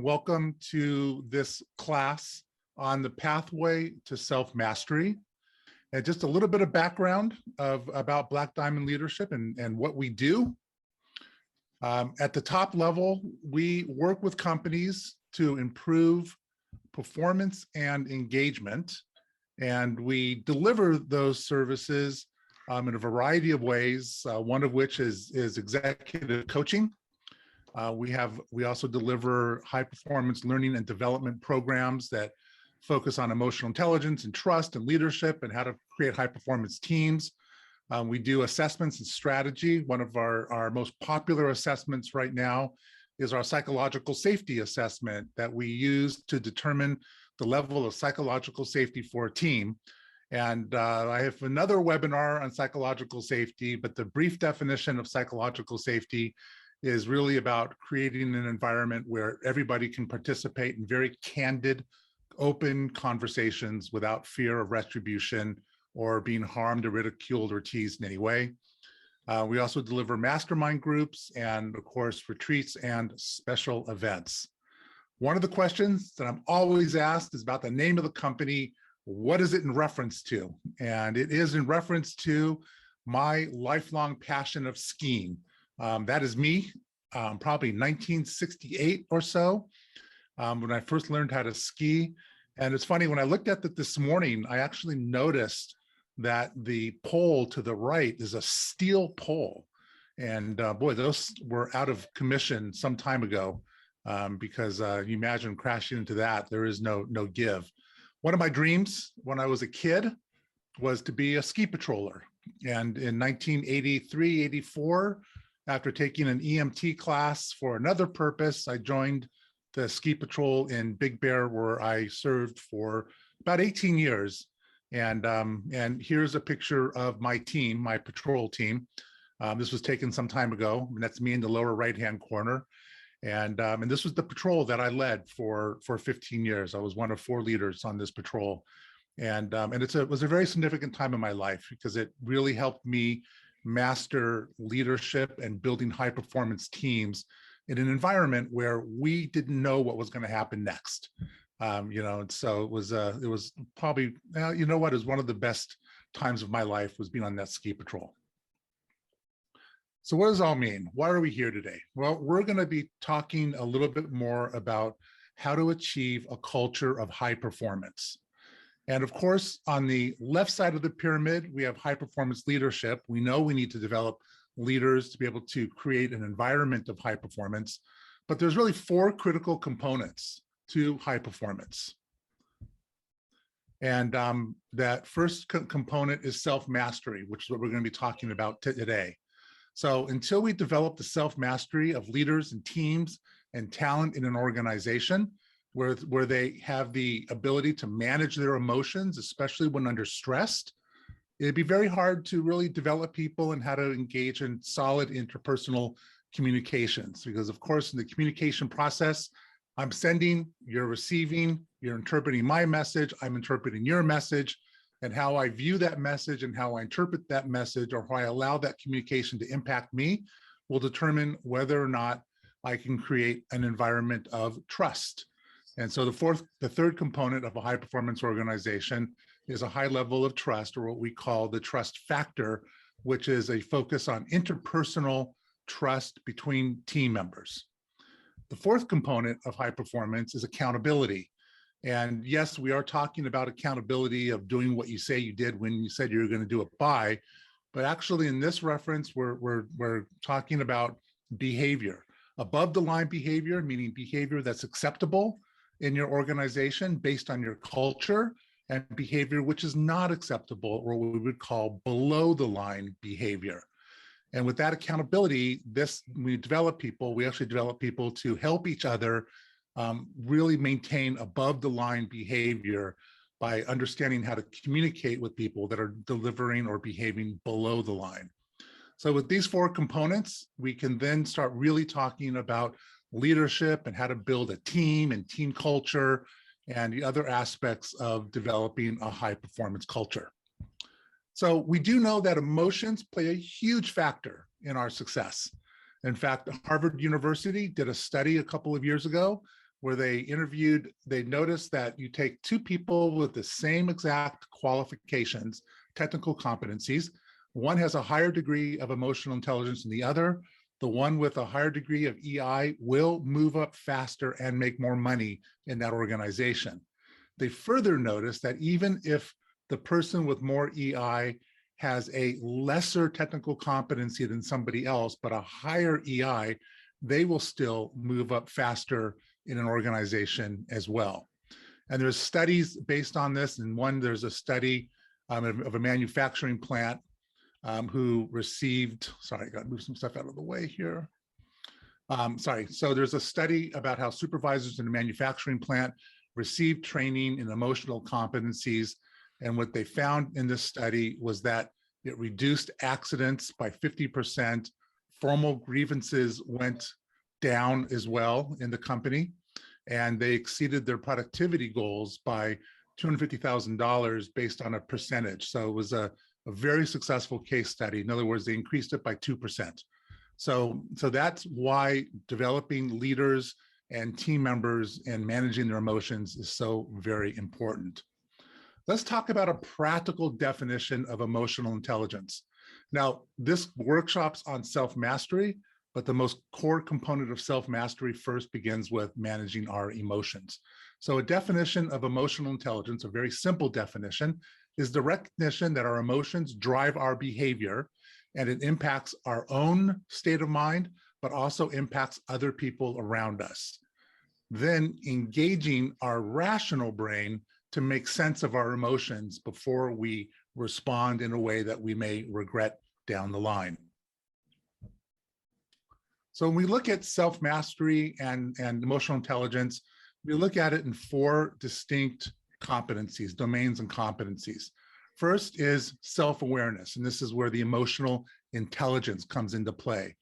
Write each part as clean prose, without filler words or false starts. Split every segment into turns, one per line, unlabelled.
Welcome to this class on the pathway to self-mastery. And just a little bit of background about Black Diamond Leadership and what we do. At the top level, we work with companies to improve performance and engagement. And we deliver those services in a variety of ways, one of which is executive coaching. We also deliver high performance learning and development programs that focus on emotional intelligence and trust and leadership and how to create high performance teams. We do assessments and strategy. One of our most popular assessments right now is our psychological safety assessment that we use to determine the level of psychological safety for a team. And I have another webinar on psychological safety, but the brief definition of psychological safety is really about creating an environment where everybody can participate in very candid, open conversations without fear of retribution or being harmed or ridiculed or teased in any way. We also deliver mastermind groups and, of course, retreats and special events. One of the questions that I'm always asked is about the name of the company. What is it in reference to? And it is in reference to my lifelong passion of skiing. That is me, probably 1968 or so, when I first learned how to ski. And it's funny, when I looked at it this morning, I actually noticed that the pole to the right is a steel pole. And boy, those were out of commission some time ago, because you imagine crashing into that, there is no give. One of my dreams when I was a kid was to be a ski patroller. And in 1983, 84, after taking an EMT class for another purpose, I joined the ski patrol in Big Bear, where I served for about 18 years. And here's a picture of my team, my patrol team. This was taken some time ago, and that's me in the lower right-hand corner. And this was the patrol that I led for 15 years. I was one of 4 leaders on this patrol. And it was a very significant time in my life because it really helped me master leadership and building high performance teams in an environment where we didn't know what was going to happen next. So it was probably, it was one of the best times of my life was being on that ski patrol. So what does it all mean? Why are we here today? Well, we're going to be talking a little bit more about how to achieve a culture of high performance. And of course, on the left side of the pyramid, we have high performance leadership. We know we need to develop leaders to be able to create an environment of high performance, but there's really 4 critical components to high performance. And that first component is self-mastery, which is what we're going to be talking about today. So until we develop the self-mastery of leaders and teams and talent in an organization, where they have the ability to manage their emotions, especially when under stress, it'd be very hard to really develop people and how to engage in solid interpersonal communications. Because of course, in the communication process, I'm sending, you're receiving, you're interpreting my message, I'm interpreting your message, and how I view that message and how I interpret that message or how I allow that communication to impact me will determine whether or not I can create an environment of trust. And so the third component of a high performance organization is a high level of trust, or what we call the trust factor, which is a focus on interpersonal trust between team members. The fourth component of high performance is accountability. And yes, we are talking about accountability of doing what you say you did when you said you were going to do it by, but actually in this reference, we're talking about behavior, above the line behavior, meaning behavior that's acceptable in your organization based on your culture, and behavior which is not acceptable, or what we would call below the line behavior. And with that accountability, we actually develop people to help each other really maintain above the line behavior by understanding how to communicate with people that are delivering or behaving below the line. So with these 4 components, we can then start really talking about leadership and how to build a team and team culture and the other aspects of developing a high performance culture. So we do know that emotions play a huge factor in our success. In fact, Harvard University did a study a couple of years ago where they noticed that you take two people with the same exact qualifications, technical competencies. One has a higher degree of emotional intelligence than the other. The one with a higher degree of EI will move up faster and make more money in that organization. They further noticed that even if the person with more EI has a lesser technical competency than somebody else, but a higher EI, they will still move up faster in an organization as well. And there's studies based on this. And there's a study of a manufacturing plant who received, sorry, I got to move some stuff out of the way here. So there's a study about how supervisors in a manufacturing plant received training in emotional competencies. And what they found in this study was that it reduced accidents by 50%. Formal grievances went down as well in the company, and they exceeded their productivity goals by $250,000 based on a percentage. So it was a very successful case study. In other words, they increased it by 2%. So that's why developing leaders and team members and managing their emotions is so very important. Let's talk about a practical definition of emotional intelligence. Now, this workshop's on self-mastery, but the most core component of self-mastery first begins with managing our emotions. So a definition of emotional intelligence, a very simple definition, is the recognition that our emotions drive our behavior, and it impacts our own state of mind, but also impacts other people around us. Then engaging our rational brain to make sense of our emotions before we respond in a way that we may regret down the line. So when we look at self-mastery and emotional intelligence, we look at it in four distinct competencies, domains and competencies. First is self-awareness, and this is where the emotional intelligence comes into play.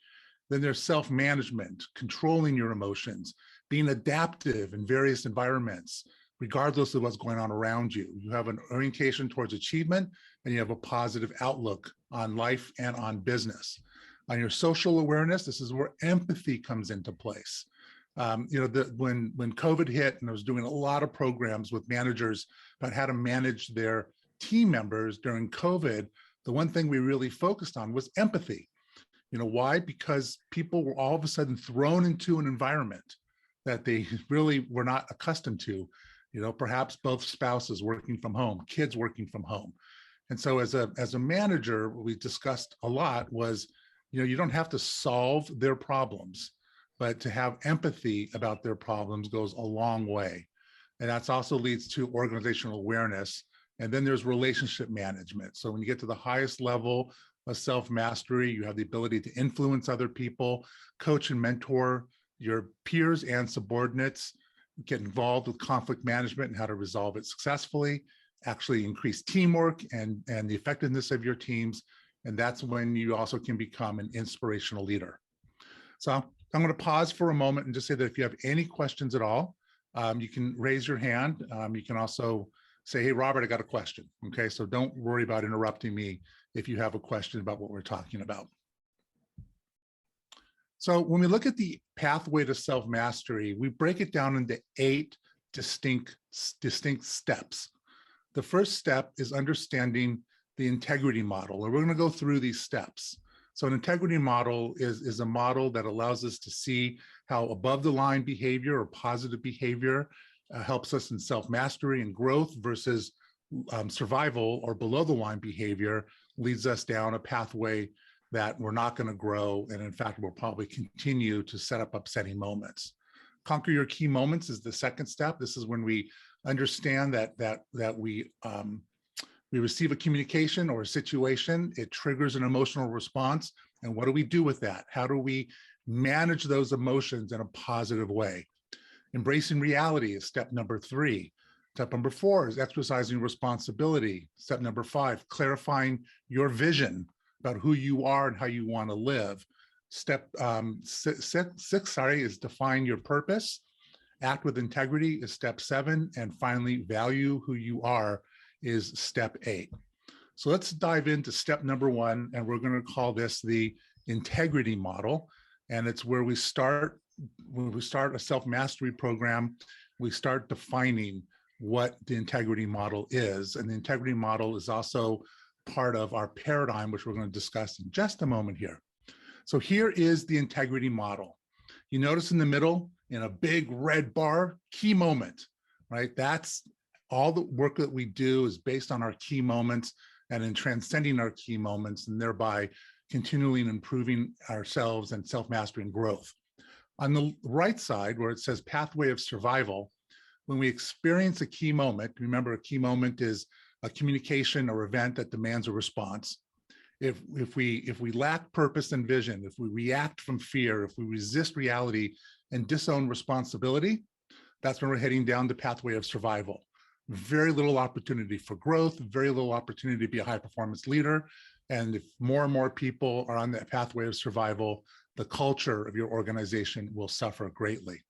Then there's self-management, controlling your emotions, being adaptive in various environments, regardless of what's going on around you. You have an orientation towards achievement, and you have a positive outlook on life and on business. On your social awareness, this is where empathy comes into place. When COVID hit, and I was doing a lot of programs with managers about how to manage their team members during COVID, the one thing we really focused on was empathy. You know, why? Because people were all of a sudden thrown into an environment that they really were not accustomed to. You know, perhaps both spouses working from home, kids working from home. And so as a manager, what we discussed a lot was, you know, you don't have to solve their problems, but to have empathy about their problems goes a long way. And that's also leads to organizational awareness. And then there's relationship management. So when you get to the highest level of self-mastery, you have the ability to influence other people, coach and mentor your peers and subordinates, get involved with conflict management and how to resolve it successfully, actually increase teamwork and the effectiveness of your teams. And that's when you also can become an inspirational leader. So I'm going to pause for a moment and just say that if you have any questions at all, you can raise your hand. You can also say, hey, Robert, I got a question. Okay, so don't worry about interrupting me if you have a question about what we're talking about. So when we look at the pathway to self-mastery, we break it down into 8 distinct steps. The first step is understanding the integrity model, and we're going to go through these steps. So an integrity model is a model that allows us to see how above the line behavior or positive behavior helps us in self-mastery and growth versus survival or below the line behavior leads us down a pathway that we're not going to grow. And in fact, we'll probably continue to set up upsetting moments. Conquer your key moments is the second step. This is when we understand that we receive a communication or a situation, it triggers an emotional response. And what do we do with that? How do we manage those emotions in a positive way? Embracing reality is step number 3. Step number 4 is exercising responsibility. Step number 5, clarifying your vision about who you are and how you want to live. Step 6, is define your purpose. Act with integrity is step 7. And finally, value who you are is step 8. So let's dive into step number 1, and we're going to call this the integrity model. And it's where we start when we start a self-mastery program, we start defining what the integrity model is. And the integrity model is also part of our paradigm, which we're going to discuss in just a moment here. So here is the integrity model. You notice in the middle, in a big red bar, key moment, right? That's all the work that we do is based on our key moments and in transcending our key moments and thereby continually improving ourselves and self-mastery and growth. On the right side, where it says pathway of survival, when we experience a key moment, remember a key moment is a communication or event that demands a response. If we lack purpose and vision, if we react from fear, if we resist reality and disown responsibility, that's when we're heading down the pathway of survival. Very little opportunity for growth, very little opportunity to be a high performance leader. And if more and more people are on that pathway of survival, the culture of your organization will suffer greatly.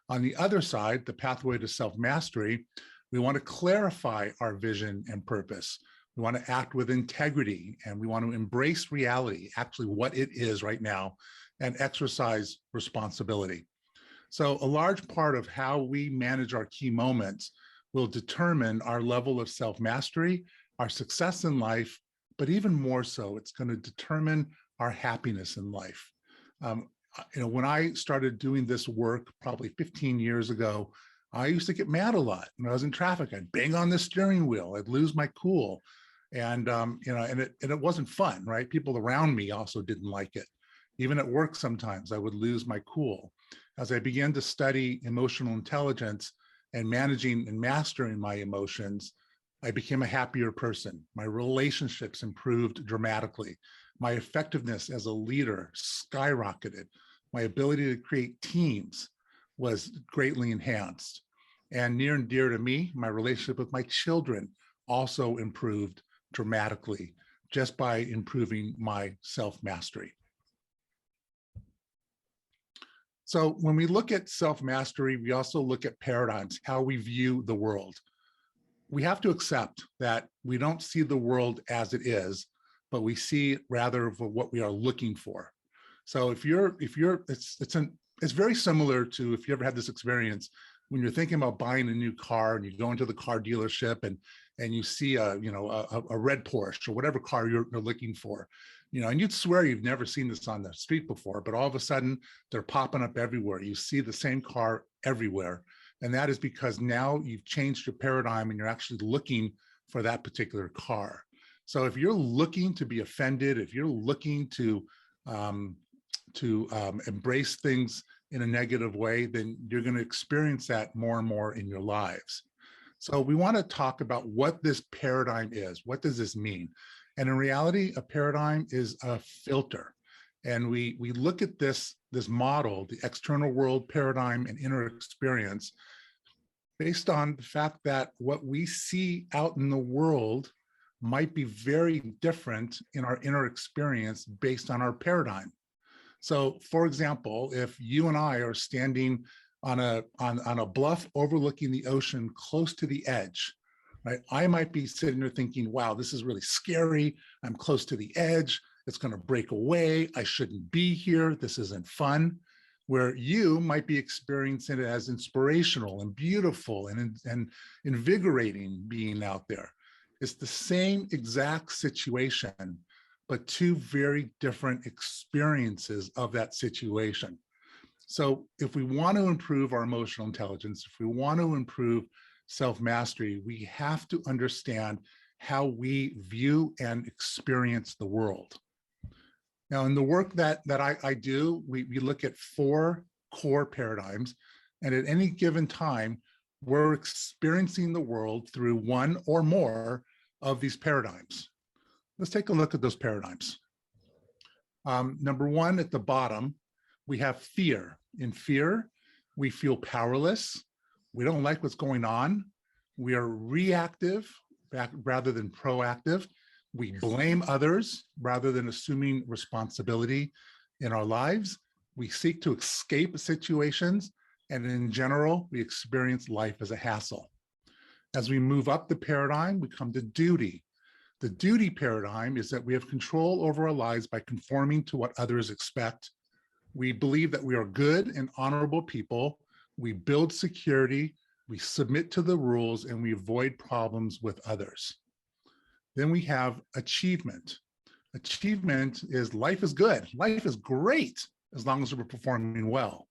On the other side, the pathway to self-mastery, we want to clarify our vision and purpose. We want to act with integrity and we want to embrace reality, actually what it is right now, and exercise responsibility. So a large part of how we manage our key moments will determine our level of self-mastery, our success in life, but even more so, it's going to determine our happiness in life. When I started doing this work probably 15 years ago, I used to get mad a lot. When I was in traffic, I'd bang on the steering wheel, I'd lose my cool. And it wasn't fun, right? People around me also didn't like it. Even at work, sometimes I would lose my cool. As I began to study emotional intelligence and managing and mastering my emotions, I became a happier person. My relationships improved dramatically. My effectiveness as a leader skyrocketed. My ability to create teams was greatly enhanced. And near and dear to me, my relationship with my children also improved dramatically just by improving my self-mastery. So when we look at self-mastery, we also look at paradigms, how we view the world. We have to accept that we don't see the world as it is, but we see rather for what we are looking for. So it's very similar to if you ever had this experience when you're thinking about buying a new car and you go into the car dealership and you see a red Porsche or whatever car you're looking for, and you'd swear you've never seen this on the street before, but all of a sudden they're popping up everywhere. You see the same car everywhere. And that is because now you've changed your paradigm and you're actually looking for that particular car. So if you're looking to be offended, if you're looking to embrace things in a negative way, then you're going to experience that more and more in your lives. So we want to talk about what this paradigm is. What does this mean? And in reality, a paradigm is a filter. And we look at this model, the external world paradigm and inner experience, based on the fact that what we see out in the world might be very different in our inner experience based on our paradigm. So for example, if you and I are standing on a bluff overlooking the ocean close to the edge, right? I might be sitting there thinking, wow, this is really scary. I'm close to the edge. It's going to break away. I shouldn't be here. This isn't fun. Where you might be experiencing it as inspirational and beautiful and invigorating being out there. It's the same exact situation, but two very different experiences of that situation. So if we want to improve our emotional intelligence, if we want to improve self-mastery, we have to understand how we view and experience the world. Now, in the work that I do, we look at 4 core paradigms, and at any given time, we're experiencing the world through one or more of these paradigms. Let's take a look at those paradigms. Number 1 at the bottom, we have fear. In fear, we feel powerless. We don't like what's going on. We are reactive rather than proactive. We blame others rather than assuming responsibility in our lives. We seek to escape situations, and in general, we experience life as a hassle. As we move up the paradigm, we come to duty. The duty paradigm is that we have control over our lives by conforming to what others expect. We believe that we are good and honorable people. We build security, we submit to the rules, and we avoid problems with others. Then we have achievement. Achievement is life is good. Life is great as long as we're performing well.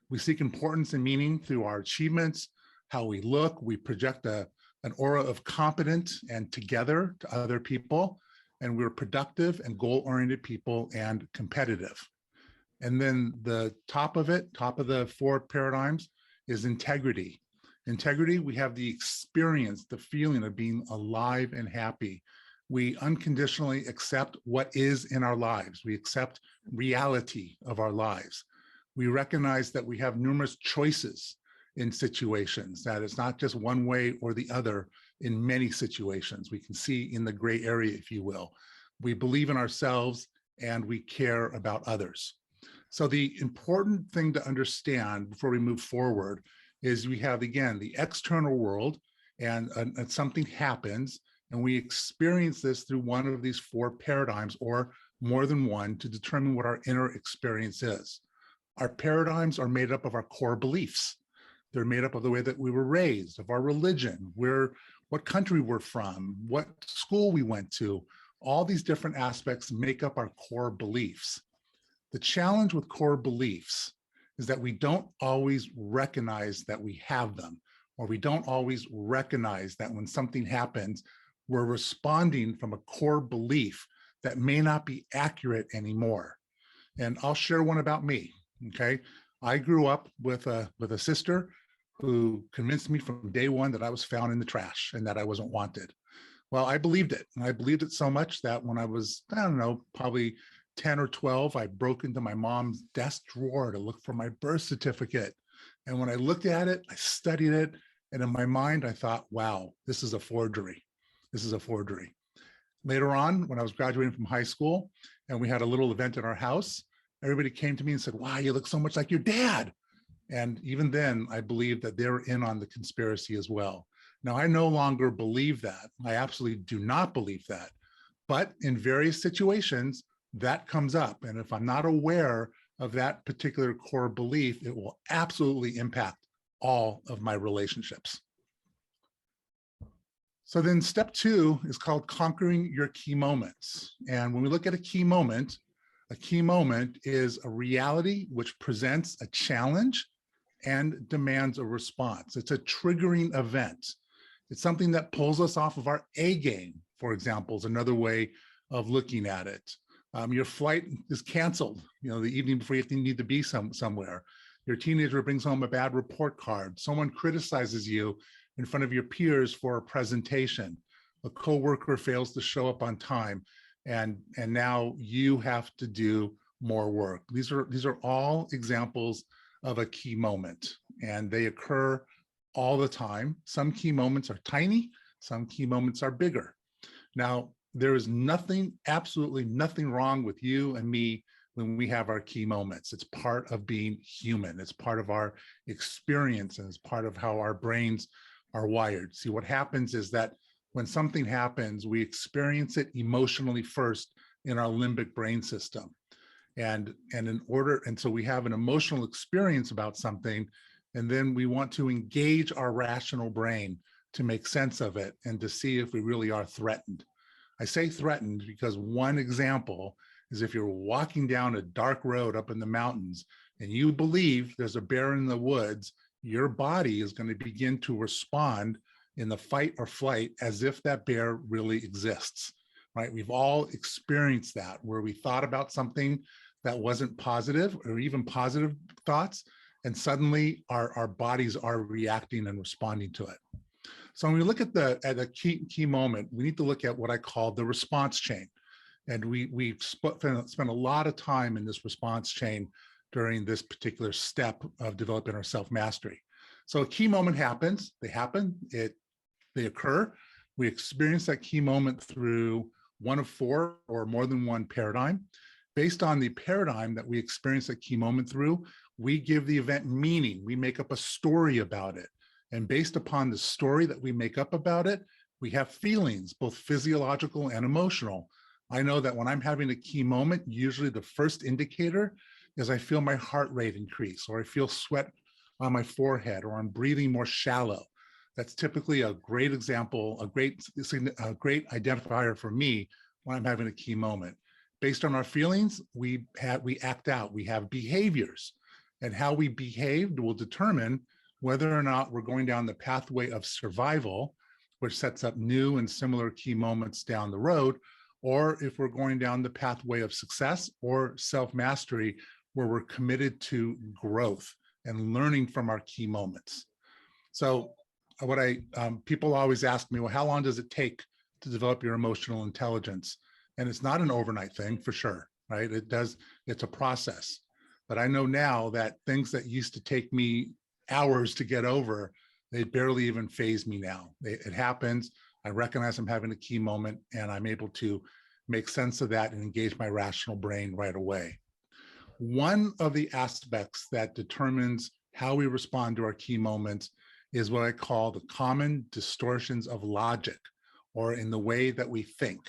We seek importance and meaning through our achievements, how we look. We project an aura of competent and together to other people, and we're productive and goal-oriented people and competitive. And then the top of the 4 paradigms is integrity. Integrity, we have the experience, the feeling of being alive and happy. We unconditionally accept what is in our lives. We accept reality of our lives. We recognize that we have numerous choices in situations, that it's not just one way or the other in many situations. We can see in the gray area, if you will. We believe in ourselves and we care about others. So the important thing to understand before we move forward is we have, again, the external world, and something happens, and we experience this through one of these 4 paradigms or more than one to determine what our inner experience is. Our paradigms are made up of our core beliefs. They're made up of the way that we were raised, of our religion, what country we're from, what school we went to. All these different aspects make up our core beliefs. The challenge with core beliefs is that we don't always recognize that we have them, or we don't always recognize that when something happens, we're responding from a core belief that may not be accurate anymore. And I'll share one about me, okay? I grew up with a sister who convinced me from day one that I was found in the trash and that I wasn't wanted. Well, I believed it. And I believed it so much that when I was, I don't know, probably 10 or 12, I broke into my mom's desk drawer to look for my birth certificate. And when I looked at it, I studied it. And in my mind, I thought, wow, this is a forgery. This is a forgery. Later on, when I was graduating from high school and we had a little event at our house, everybody came to me and said, wow, you look so much like your dad. And even then, I believed that they were in on the conspiracy as well. Now, I no longer believe that. I absolutely do not believe that. But in various situations, that comes up. And if I'm not aware of that particular core belief, it will absolutely impact all of my relationships. So then step 2 is called conquering your key moments. And when we look at a key moment is a reality which presents a challenge and demands a response. It's a triggering event. It's something that pulls us off of our A game, for example, is another way of looking at it. Your flight is canceled, the evening before you need to be somewhere. Your teenager brings home a bad report card. Someone criticizes you in front of your peers for a presentation. A coworker fails to show up on time, and now you have to do more work. These are all examples of a key moment, and they occur all the time. Some key moments are tiny, some key moments are bigger. Now, there is absolutely nothing wrong with you and me when we have our key moments. It's part of being human. It's part of our experience, and it's part of how our brains are wired. See, what happens is that when something happens, we experience it emotionally first in our limbic brain system. And so we have an emotional experience about something, and then we want to engage our rational brain to make sense of it and to see if we really are threatened. I say threatened because one example is if you're walking down a dark road up in the mountains and you believe there's a bear in the woods, your body is going to begin to respond in the fight or flight as if that bear really exists, right? We've all experienced that, where we thought about something that wasn't positive, or even positive thoughts, and suddenly our bodies are reacting and responding to it. So when we look at a key moment, we need to look at what I call the response chain. And we spent a lot of time in this response chain during this particular step of developing our self-mastery. So a key moment happens, they occur. We experience that key moment through one of 4 or more than one paradigm. Based on the paradigm that we experience that key moment through, we give the event meaning. We make up a story about it. And based upon the story that we make up about it, we have feelings, both physiological and emotional. I know that when I'm having a key moment, usually the first indicator is I feel my heart rate increase, or I feel sweat on my forehead, or I'm breathing more shallow. That's typically a great example, a great identifier for me when I'm having a key moment. Based on our feelings, we act out, we have behaviors, and how we behaved will determine whether or not we're going down the pathway of survival, which sets up new and similar key moments down the road, or if we're going down the pathway of success or self-mastery, where we're committed to growth and learning from our key moments. So people always ask me, well, how long does it take to develop your emotional intelligence? And it's not an overnight thing, for sure, right? It's a process. But I know now that things that used to take me hours to get over, they barely even faze me now. It happens. I recognize I'm having a key moment, and I'm able to make sense of that and engage my rational brain right away. One of the aspects that determines how we respond to our key moments is what I call the common distortions of logic, or in the way that we think.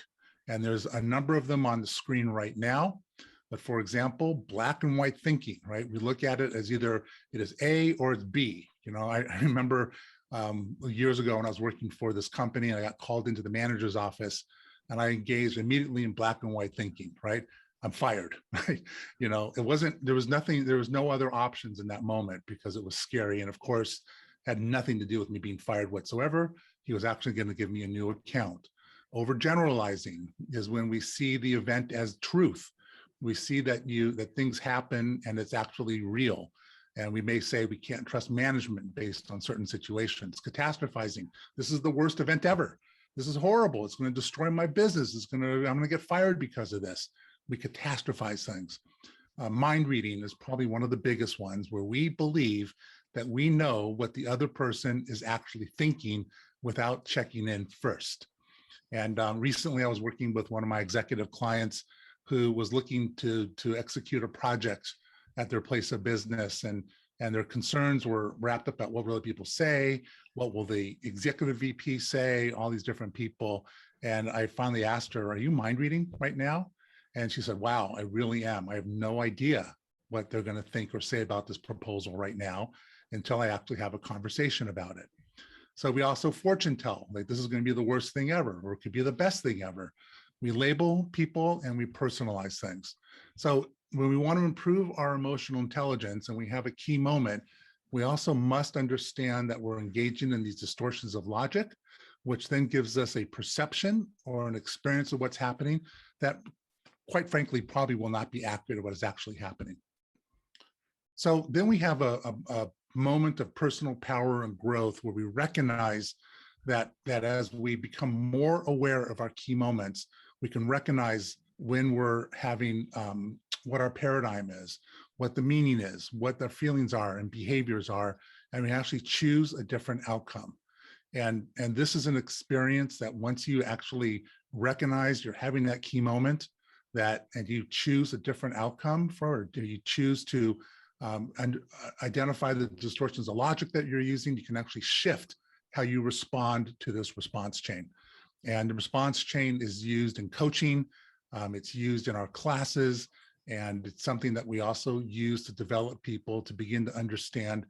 And there's a number of them on the screen right now. But for example, black and white thinking, right? We look at it as either it is A or it's B. You know, I remember years ago when I was working for this company, and I got called into the manager's office, and I engaged immediately in black and white thinking, right? I'm fired, right? You know, there was no other options in that moment, because it was scary. And of course, had nothing to do with me being fired whatsoever. He was actually going to give me a new account. Overgeneralizing is when we see the event as truth. We see that things happen and it's actually real. And we may say we can't trust management based on certain situations. Catastrophizing. This is the worst event ever. This is horrible. It's going to destroy my business. I'm going to get fired because of this. We catastrophize things. Mind reading is probably one of the biggest ones, where we believe that we know what the other person is actually thinking without checking in first. And recently I was working with one of my executive clients who was looking to execute a project at their place of business, and their concerns were wrapped up at what will people say, what will the executive VP say, all these different people. And I finally asked her, are you mind reading right now? And she said, wow, I really am. I have no idea what they're going to think or say about this proposal right now until I actually have a conversation about it. So we also fortune tell, like this is going to be the worst thing ever, or it could be the best thing ever. We label people and we personalize things. So when we want to improve our emotional intelligence and we have a key moment, we also must understand that we're engaging in these distortions of logic, which then gives us a perception or an experience of what's happening that, quite frankly, probably will not be accurate of what is actually happening. So then we have a moment of personal power and growth, where we recognize that as we become more aware of our key moments, we can recognize when we're having what our paradigm is, what the meaning is, what the feelings are and behaviors are, and we actually choose a different outcome. And this is an experience that once you actually recognize you're having that key moment, and you choose a different outcome for it, do you choose to identify the distortions of logic that you're using, you can actually shift how you respond to this response chain. And the response chain is used in coaching, it's used in our classes, and it's something that we also use to develop people to begin to understand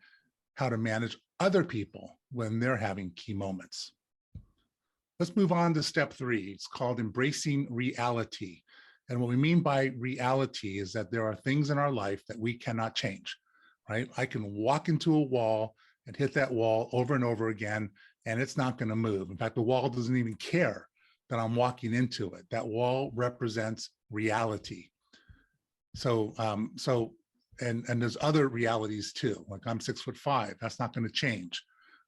how to manage other people when they're having key moments. Let's move on to step 3. It's called embracing reality. And what we mean by reality is that there are things in our life that we cannot change, right? I can walk into a wall and hit that wall over and over again, and it's not going to move. In fact, the wall doesn't even care that I'm walking into it. That wall represents reality. So, and there's other realities too. Like I'm 6'5", that's not going to change,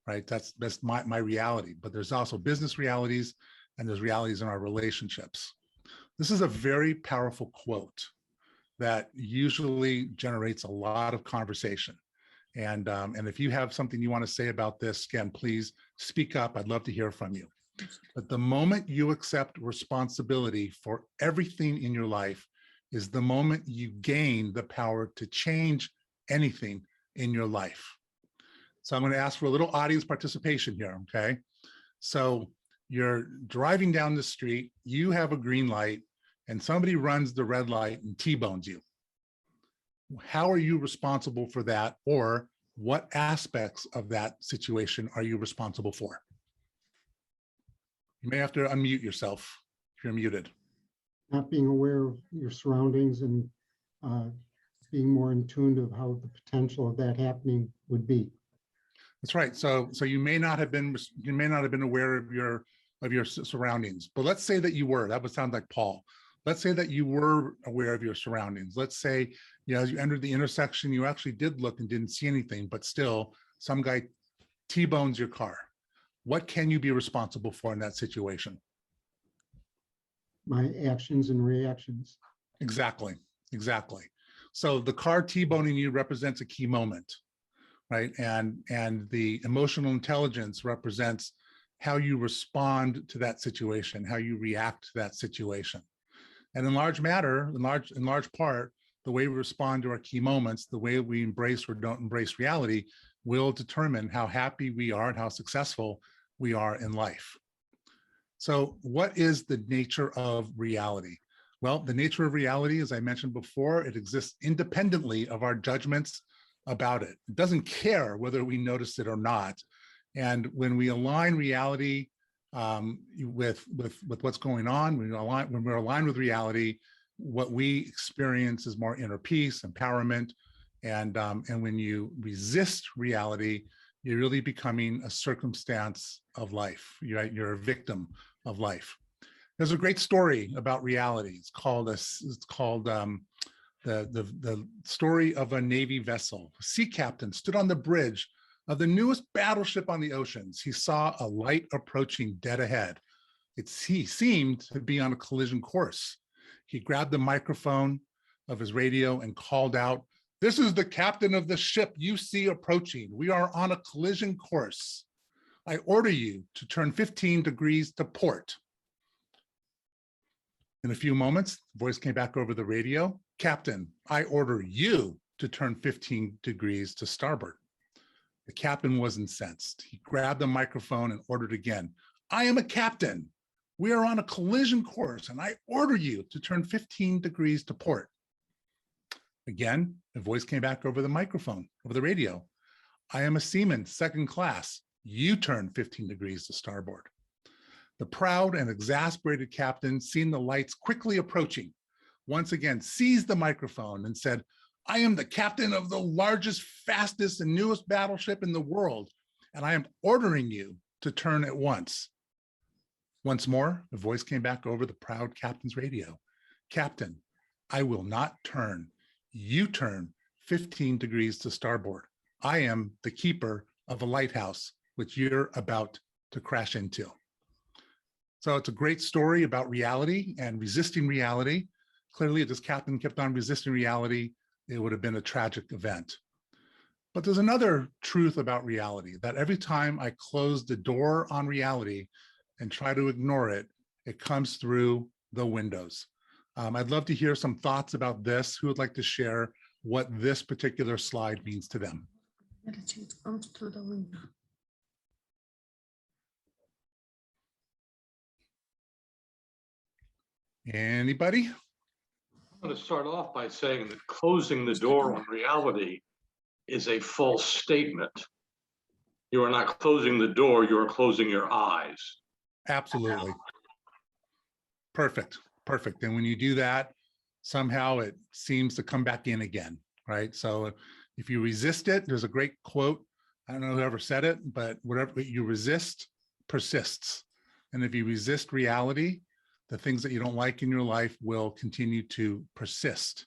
right? That's my reality. But there's also business realities, and there's realities in our relationships. This is a very powerful quote that usually generates a lot of conversation. And if you have something you want to say about this, again, please speak up. I'd love to hear from you. But the moment you accept responsibility for everything in your life is the moment you gain the power to change anything in your life. So I'm going to ask for a little audience participation here, okay? So you're driving down the street, you have a green light, and somebody runs the red light and T-bones you. how are you responsible for that? Or what aspects of that situation are you responsible for? You may have to unmute yourself if you're muted.
Not being aware of your surroundings and being more in tune to how the potential of that happening would be.
That's right. So you may not have been aware of your surroundings, but let's say that you were. That would sound like Paul. Let's say that you were aware of your surroundings. Let's say, as you entered the intersection, you actually did look and didn't see anything, but still some guy T-bones your car. What can you be responsible for in that situation?
My actions and reactions.
Exactly. So the car T-boning you represents a key moment, right? And the emotional intelligence represents how you respond to that situation, how you react to that situation. And in large part, the way we respond to our key moments, the way we embrace or don't embrace reality will determine how happy we are and how successful we are in life. So what is the nature of reality? Well, the nature of reality, as I mentioned before, it exists independently of our judgments about it. It doesn't care whether we notice it or not. And when we align reality with what's going on, when we're aligned with reality, what we experience is more inner peace, empowerment, and when you resist reality, you're really becoming a circumstance of life. You're a victim of life. There's a great story about reality. It's called the story of a Navy vessel. A sea captain stood on the bridge of the newest battleship on the oceans. He saw a light approaching dead ahead. He seemed to be on a collision course. He grabbed the microphone of his radio and called out, "This is the captain of the ship you see approaching. We are on a collision course. I order you to turn 15 degrees to port." In a few moments, the voice came back over the radio, "Captain, I order you to turn 15 degrees to starboard." The captain was incensed. He grabbed the microphone and ordered again, "I am a captain. We are on a collision course, and I order you to turn 15 degrees to port." Again, the voice came back over the microphone, over the radio, "I am a seaman, second class. You turn 15 degrees to starboard." The proud and exasperated captain, seeing the lights quickly approaching, once again seized the microphone and said, "I am the captain of the largest, fastest, and newest battleship in the world, and I am ordering you to turn at once." Once more, the voice came back over the proud captain's radio, "Captain, I will not turn. You turn 15 degrees to starboard. I am the keeper of a lighthouse, which you're about to crash into." So it's a great story about reality and resisting reality. Clearly, if this captain kept on resisting reality, it would have been a tragic event. But there's another truth about reality, that every time I close the door on reality and try to ignore it, it comes through the windows. I'd love to hear some thoughts about this. Who would like to share what this particular slide means to them?
It comes through the window.
Anybody?
I'm going to start off by saying that closing the door on reality is a false statement. You are not closing the door, you are closing your eyes.
Absolutely. Perfect. And when you do that, somehow it seems to come back in again, right? So if you resist it, there's a great quote. I don't know whoever said it, but whatever you resist persists. And if you resist reality, the things that you don't like in your life will continue to persist.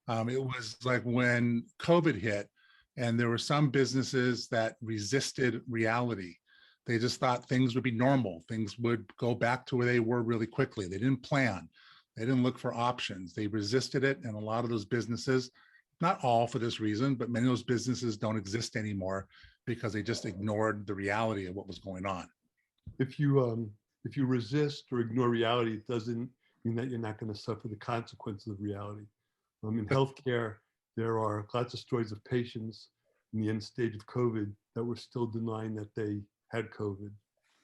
It was like when COVID hit, and there were some businesses that resisted reality. They just thought things would be normal. Things would go back to where they were really quickly. They didn't plan. They didn't look for options. They resisted it. And a lot of those businesses, not all for this reason, but many of those businesses don't exist anymore because they just ignored the reality of what was going on.
If you resist or ignore reality, it doesn't mean that you're not going to suffer the consequences of reality. In healthcare, there are lots of stories of patients in the end stage of COVID that were still denying that they had COVID,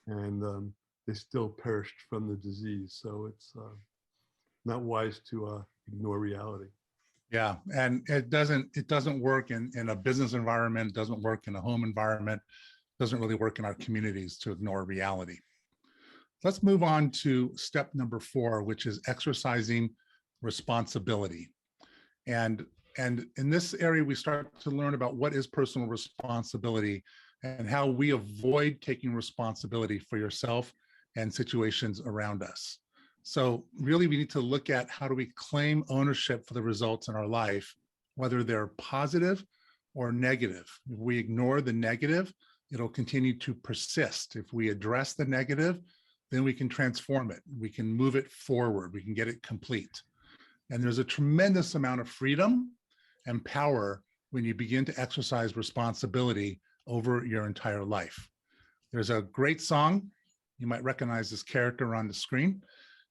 and they still perished from the disease. So it's not wise to ignore reality.
Yeah, and it doesn't work in a business environment, it doesn't work in a home environment, doesn't really work in our communities to ignore reality. Let's move on to step number 4, which is exercising responsibility. And in this area, we start to learn about what is personal responsibility and how we avoid taking responsibility for yourself and situations around us. So really, we need to look at how do we claim ownership for the results in our life, whether they're positive or negative. If we ignore the negative, it'll continue to persist. If we address the negative, then we can transform it. We can move it forward. We can get it complete. And there's a tremendous amount of freedom and power when you begin to exercise responsibility over your entire life. There's a great song. You might recognize this character on the screen.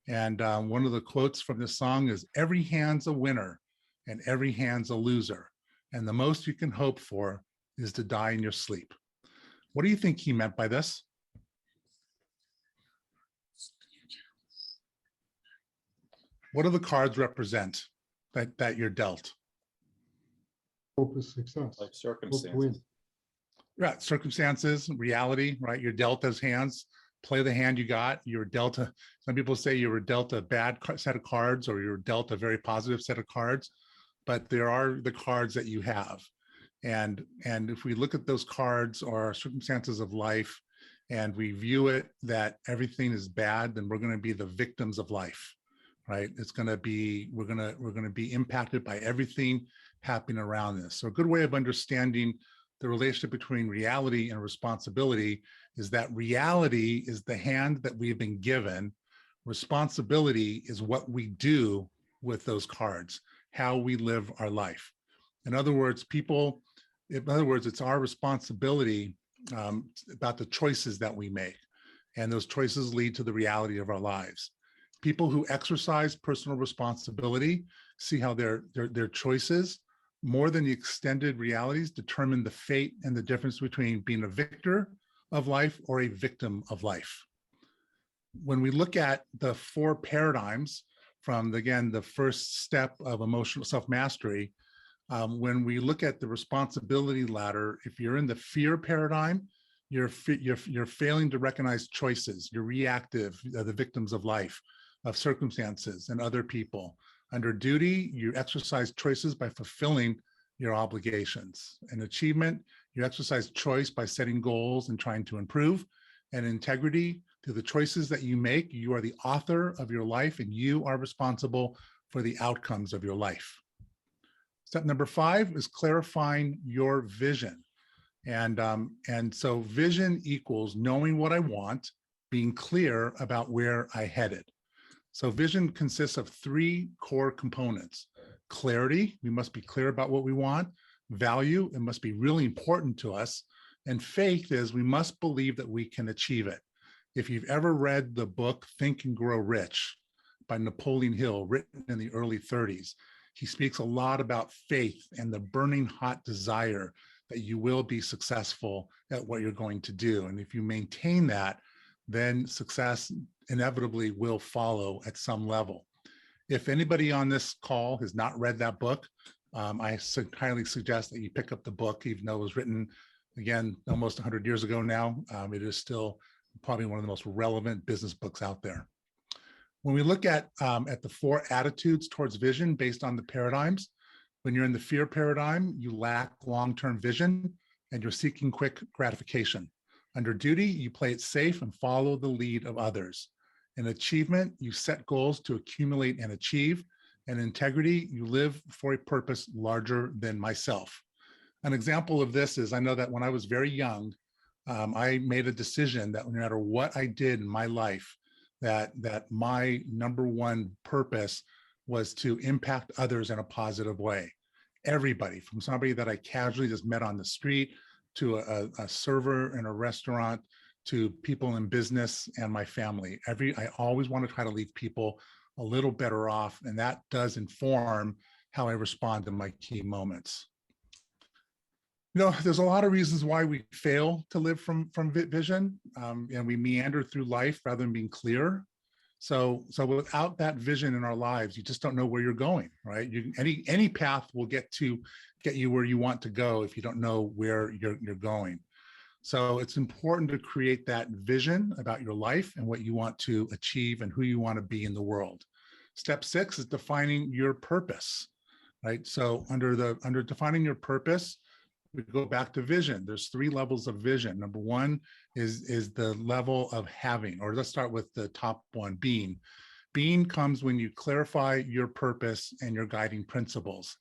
And one of the quotes from this song is, "Every hand's a winner and every hand's a loser. And the most you can hope for is to die in your sleep." What do you think he meant by this? What do the cards represent that you're dealt?
Hope is success.
Life
Hope to win.
circumstances.
Right, circumstances, reality, right? You're dealt those hands. Play the hand you got. You're dealt a, some people say you were dealt a bad set of cards, or you're dealt a very positive set of cards, but there are the cards that you have. And if we look at those cards or circumstances of life and we view it that everything is bad, then we're going to be the victims of life, right? It's going to be, we're going to be impacted by everything happening around us. So a good way of understanding the relationship between reality and responsibility is that reality is the hand that we've been given. Responsibility is what we do with those cards, how we live our life. In other words, it's our responsibility about the choices that we make. And those choices lead to the reality of our lives. People who exercise personal responsibility see how their choices, more than the extended realities, determine the fate and the difference between being a victor of life or a victim of life. When we look at the 4 paradigms from, again, the first step of emotional self-mastery, when we look at the responsibility ladder, if you're in the fear paradigm, you're failing to recognize choices. You're reactive, the victims of life, of circumstances and other people. Under duty, you exercise choices by fulfilling your obligations. And achievement, you exercise choice by setting goals and trying to improve. And integrity, through the choices that you make, you are the author of your life and you are responsible for the outcomes of your life. Step number 5 is clarifying your vision. And so vision equals knowing what I want, being clear about where I headed. So vision consists of 3 core components. Clarity, we must be clear about what we want. Value, it must be really important to us. And faith is we must believe that we can achieve it. If you've ever read the book Think and Grow Rich by Napoleon Hill, written in the early 30s, he speaks a lot about faith and the burning hot desire that you will be successful at what you're going to do. And if you maintain that, then success inevitably will follow at some level. If anybody on this call has not read that book, I highly suggest that you pick up the book, even though it was written, again, almost 100 years ago now. It is still probably one of the most relevant business books out there. When we look at the 4 attitudes towards vision based on the paradigms, when you're in the fear paradigm, you lack long-term vision and you're seeking quick gratification. Under duty, you play it safe and follow the lead of others. In achievement, you set goals to accumulate and achieve. And integrity, you live for a purpose larger than myself. An example of this is, I know that when I was very young, I made a decision that no matter what I did in my life, that my number one purpose was to impact others in a positive way. Everybody, from somebody that I casually just met on the street, to a server in a restaurant, to people in business and my family. I always want to try to leave people a little better off, and that does inform how I respond in my key moments. You know, there's a lot of reasons why we fail to live from vision, and we meander through life rather than being clear. So without that vision in our lives, you just don't know where you're going, right? Any path will get you where you want to go if you don't know where you're going. So it's important to create that vision about your life and what you want to achieve and who you want to be in the world. Step 6 is defining your purpose, right? So under defining your purpose, we go back to vision. There's 3 levels of vision. Number 1 is the level of having, or let's start with the top one, being. Being comes when you clarify your purpose and your guiding principles.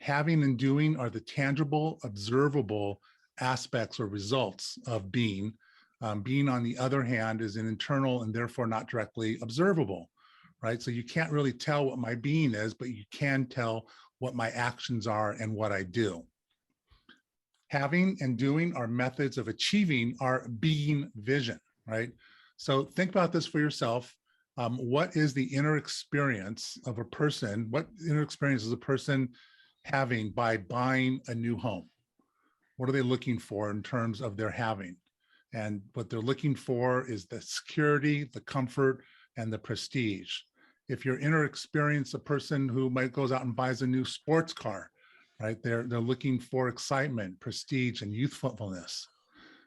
Having and doing are the tangible, observable aspects or results of being. Being, on the other hand, is an internal and therefore not directly observable, right? So you can't really tell what my being is, but you can tell what my actions are and what I do. Having and doing are methods of achieving our being vision, right? So think about this for yourself. What is the inner experience of a person? What inner experience is a person having by buying a new home? What are they looking for in terms of their having? And what they're looking for is the security, the comfort, and the prestige. If your inner experience, a person who might goes out and buys a new sports car, right? They're looking for excitement, prestige, and youthfulness.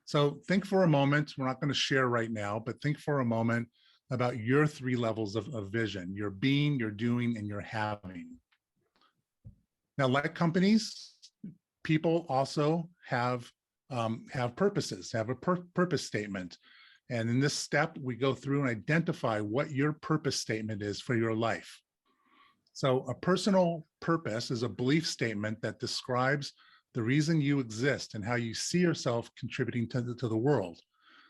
So think for a moment, we're not going to share right now, but think for a moment about your 3 levels of vision: your being, your doing, and your having. Now, like companies, people also have purposes, have a purpose statement. And in this step, we go through and identify what your purpose statement is for your life. So a personal purpose is a belief statement that describes the reason you exist and how you see yourself contributing to the world.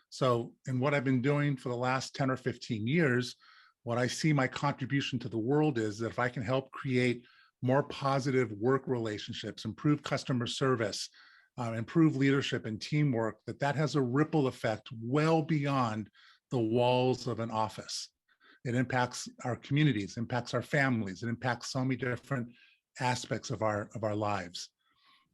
So in what I've been doing for the last 10 or 15 years, what I see my contribution to the world is that if I can help create more positive work relationships, improve customer service, improve leadership and teamwork, that has a ripple effect well beyond the walls of an office. It impacts our communities, impacts our families, it impacts so many different aspects of our lives.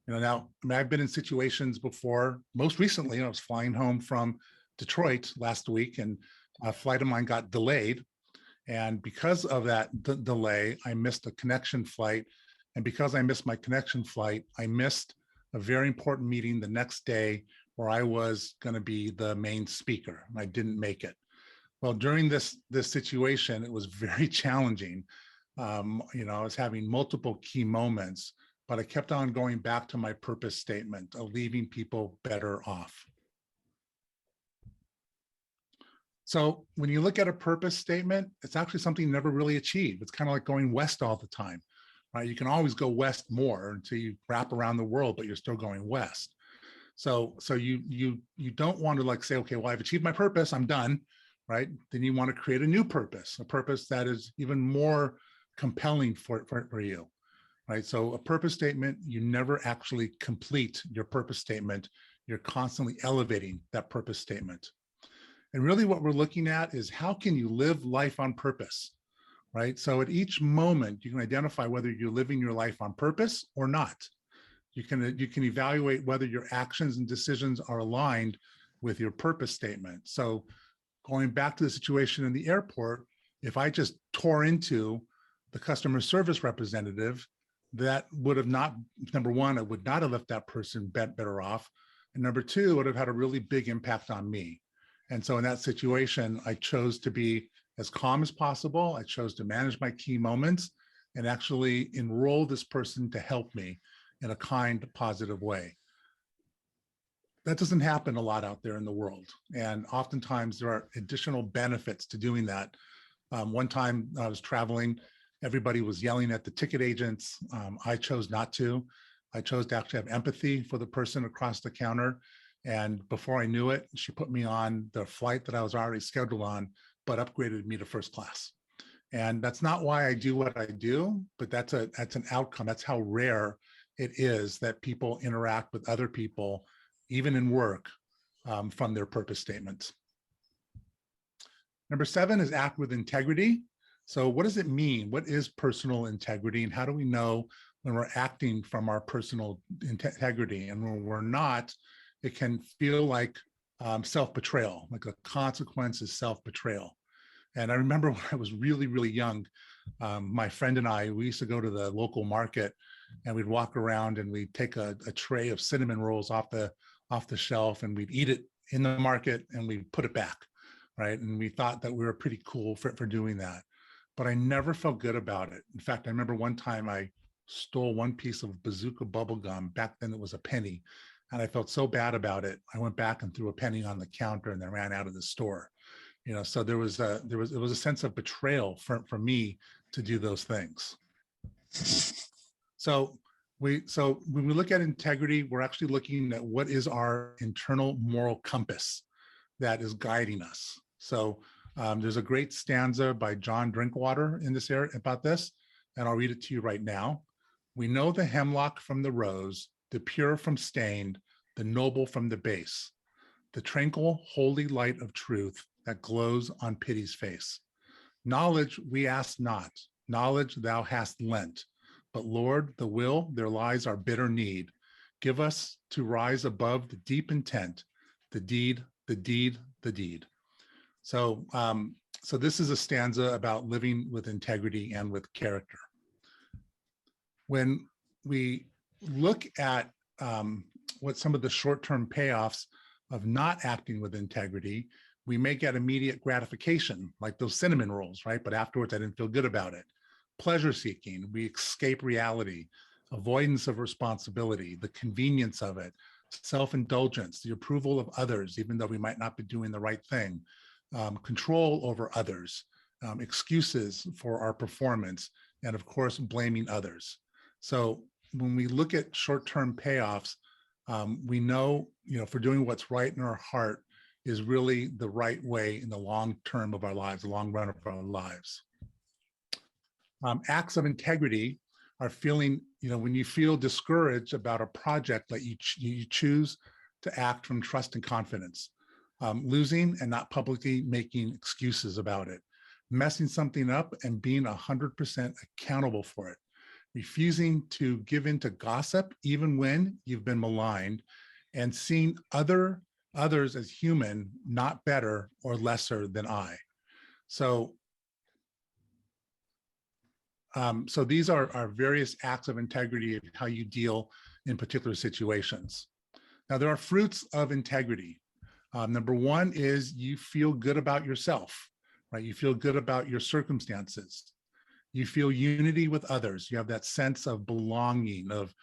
Now, I mean, I've been in situations before. Most recently, I was flying home from Detroit last week, and a flight of mine got delayed. And because of that delay, I missed a connection flight. And because I missed my connection flight, I missed a very important meeting the next day where I was going to be the main speaker. And I didn't make it. Well, during this situation, it was very challenging. I was having multiple key moments, but I kept on going back to my purpose statement of leaving people better off. So when you look at a purpose statement, it's actually something you never really achieve. It's kind of like going west all the time, right? You can always go west more until you wrap around the world, but you're still going west. So you don't want to say, okay, well, I've achieved my purpose, I'm done, right? Then you want to create a new purpose, a purpose that is even more compelling for you, right? So a purpose statement, you never actually complete your purpose statement. You're constantly elevating that purpose statement. And really what we're looking at is how can you live life on purpose, right? So at each moment, you can identify whether you're living your life on purpose or not. You can evaluate whether your actions and decisions are aligned with your purpose statement. So going back to the situation in the airport, if I just tore into the customer service representative, that would have not, number one, it would not have left that person better off. And number two, it would have had a really big impact on me. And so in that situation, I chose to be as calm as possible. I chose to manage my key moments and actually enroll this person to help me in a kind, positive way. That doesn't happen a lot out there in the world. And oftentimes there are additional benefits to doing that. One time I was traveling, everybody was yelling at the ticket agents. I chose not to. I chose to actually have empathy for the person across the counter. And before I knew it, she put me on the flight that I was already scheduled on, but upgraded me to first class. And that's not why I do what I do, but that's an outcome. That's how rare it is that people interact with other people, even in work, from their purpose statements. Number 7 is act with integrity. So what does it mean? What is personal integrity? And how do we know when we're acting from our personal integrity? And when we're not, it can feel like self-betrayal, like a consequence is self-betrayal. And I remember when I was really, really young, my friend and I, we used to go to the local market and we'd walk around and we'd take a tray of cinnamon rolls off the shelf and we'd eat it in the market and we'd put it back, right? And we thought that we were pretty cool for doing that. But I never felt good about it. In fact, I remember one time I stole one piece of Bazooka bubble gum. Back then it was a penny. And I felt so bad about it. I went back and threw a penny on the counter and then ran out of the store. So it was a sense of betrayal for me to do those things. So when we look at integrity, we're actually looking at what is our internal moral compass that is guiding us. So there's a great stanza by John Drinkwater in this area about this, and I'll read it to you right now. We know the hemlock from the rose, the pure from stained, the noble from the base, the tranquil, holy light of truth that glows on pity's face. Knowledge we ask not, knowledge thou hast lent, but Lord, the will, there lies our bitter need. Give us to rise above the deep intent, the deed, the deed, the deed. So this is a stanza about living with integrity and with character. When we look at what some of the short-term payoffs of not acting with integrity, we may get immediate gratification, like those cinnamon rolls, right? But afterwards, I didn't feel good about it. Pleasure seeking, we escape reality, avoidance of responsibility, the convenience of it, self-indulgence, the approval of others, even though we might not be doing the right thing, control over others, excuses for our performance, and of course, blaming others. So when we look at short-term payoffs, we know, for doing what's right in our heart is really the right way in the long term of our lives, the long run of our lives. Acts of integrity are feeling, when you feel discouraged about a project that you choose to act from trust and confidence, losing and not publicly making excuses about it, messing something up and being 100% accountable for it, refusing to give in to gossip even when you've been maligned, and seeing others as human, not better or lesser than I. So these are various acts of integrity and how you deal in particular situations. Now, there are fruits of integrity. Number one is you feel good about yourself, right? You feel good about your circumstances. You feel unity with others. You have that sense of belonging, of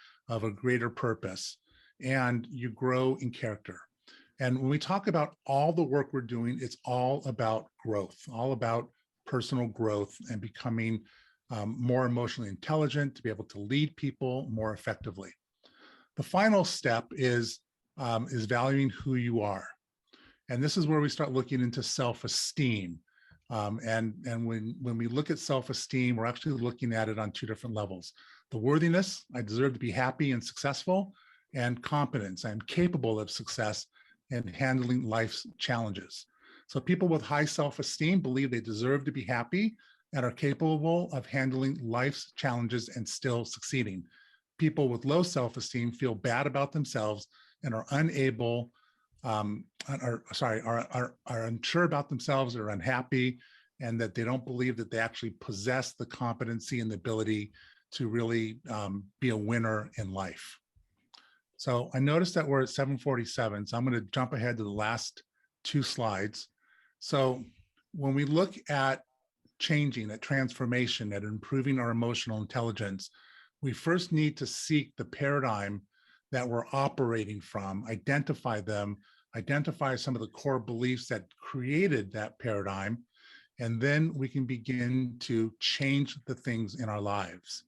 a greater purpose, and you grow in character. And when we talk about all the work we're doing, it's all about growth, all about personal growth and becoming more emotionally intelligent to be able to lead people more effectively. The final step is valuing who you are. And this is where we start looking into self-esteem. And when we look at self-esteem, we're actually looking at it on two different levels. The worthiness, I deserve to be happy and successful, and competence, I'm capable of success and handling life's challenges. So people with high self-esteem believe they deserve to be happy and are capable of handling life's challenges and still succeeding. People with low self-esteem feel bad about themselves and are unable, are unsure about themselves, or unhappy, and that they don't believe that they actually possess the competency and the ability to really be a winner in life. So I noticed that we're at 7:47, so I'm going to jump ahead to the last two slides. So when we look at changing, at transformation, at improving our emotional intelligence, we first need to seek the paradigm that we're operating from, identify them, identify some of the core beliefs that created that paradigm, and then we can begin to change the things in our lives.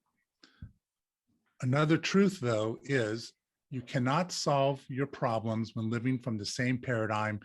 Another truth, though, is you cannot solve your problems when living from the same paradigm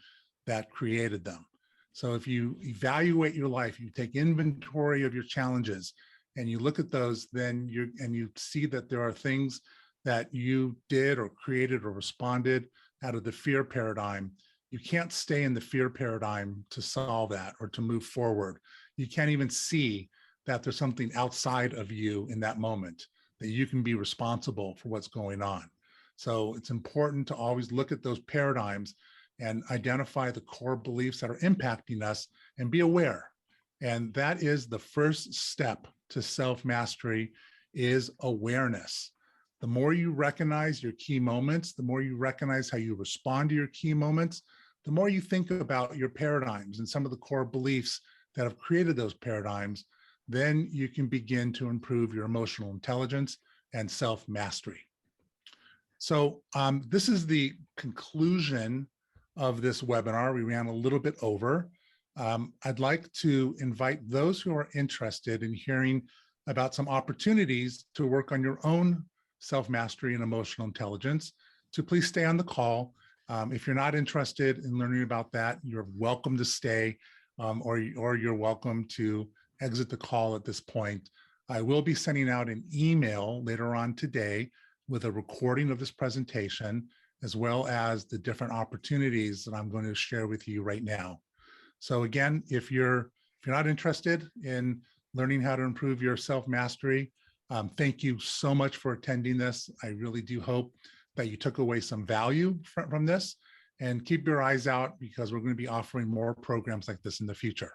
that created them. So if you evaluate your life, you take inventory of your challenges and you look at those, then you see that there are things that you did or created or responded out of the fear paradigm. You can't stay in the fear paradigm to solve that or to move forward. You can't even see that there's something outside of you in that moment, that you can be responsible for what's going on. So it's important to always look at those paradigms and identify the core beliefs that are impacting us and be aware. And that is the first step to self-mastery, is awareness. The more you recognize your key moments, the more you recognize how you respond to your key moments, the more you think about your paradigms and some of the core beliefs that have created those paradigms, then you can begin to improve your emotional intelligence and self-mastery. So this is the conclusion of this webinar. We ran a little bit over. I'd like to invite those who are interested in hearing about some opportunities to work on your own self-mastery and emotional intelligence to please stay on the call. If you're not interested in learning about that, you're welcome to stay, or you're welcome to exit the call at this point. I will be sending out an email later on today with a recording of this presentation, as well as the different opportunities that I'm going to share with you right now. So again, if you're not interested in learning how to improve your self-mastery, thank you so much for attending this. I really do hope that you took away some value from this, and keep your eyes out, because we're going to be offering more programs like this in the future.